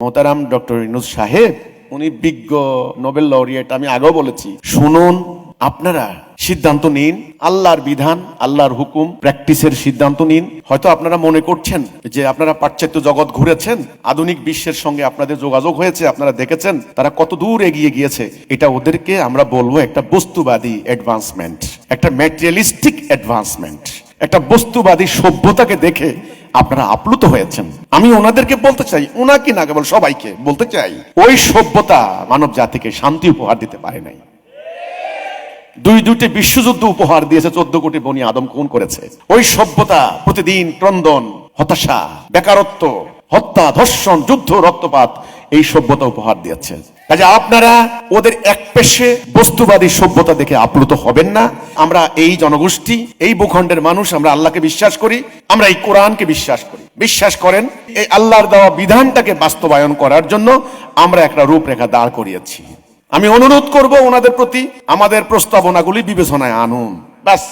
মোহতারাম ডক্টর ইউনূস সাহেব উনি বিজ্ঞ নোবেল লরিয়েট, আমি আগেও বলেছি। শুনুন, আপনারা সিদ্ধান্ত নিন, আল্লাহর বিধান, আল্লাহর হুকুম প্র্যাকটিসের সিদ্ধান্ত নিন। হয়তো আপনারা মনে করছেন যে আপনারা পাশ্চাত্য জগৎ ঘুরেছেন, আধুনিক বিশ্বের সঙ্গে আপনাদের যোগাযোগ হয়েছে, আপনারা দেখেছেন তারা কত দূর এগিয়ে গিয়েছে। এটা ওদেরকে আমরা বলবো একটা বস্তুবাদী অ্যাডভান্সমেন্ট, একটা ম্যাটেরিয়ালিস্টিক অ্যাডভান্সমেন্ট, একটা বস্তুবাদী সভ্যতাকে দেখে আপনারা আপ্লুত হয়েছেন। আমি ওনাদেরকে বলতে চাই, ওনাকে না কেবল সবাইকে বলতে চাই, ওই সভ্যতা মানব জাতিকে শান্তি উপহার দিতে পারে নাই। দুইটি বিশ্বযুদ্ধ উপহার দিয়েছে, 14 কোটি বনি আদম খুন করেছে। ওই সভ্যতা প্রতিদিন ক্রন্দন, হতাশা, বেকারত্ব, হত্যা, ধর্ষণ, যুদ্ধ, রক্তপাত এই সভ্যতা উপহার দিয়েছে। কাজে আপনারা ওদের একপেশে বস্তুবাদী সভ্যতা দেখে আপ্লুত হবেন না। আমরা এই জনগোষ্ঠী, এই ভূখণ্ডের মানুষ, আমরা আল্লাহকে বিশ্বাস করি, আমরা এই কোরআনকে বিশ্বাস করি। বিশ্বাস করেন এই আল্লাহর দেওয়া বিধানটাকে বাস্তবায়ন করার জন্য আমরা একটা রূপরেখা দাঁড় করিয়েছি। আমি অনুরোধ করব ওনাদের প্রতি, আমাদের প্রস্তাবনাগুলি বিবেচনায় আনুন, ব্যাস।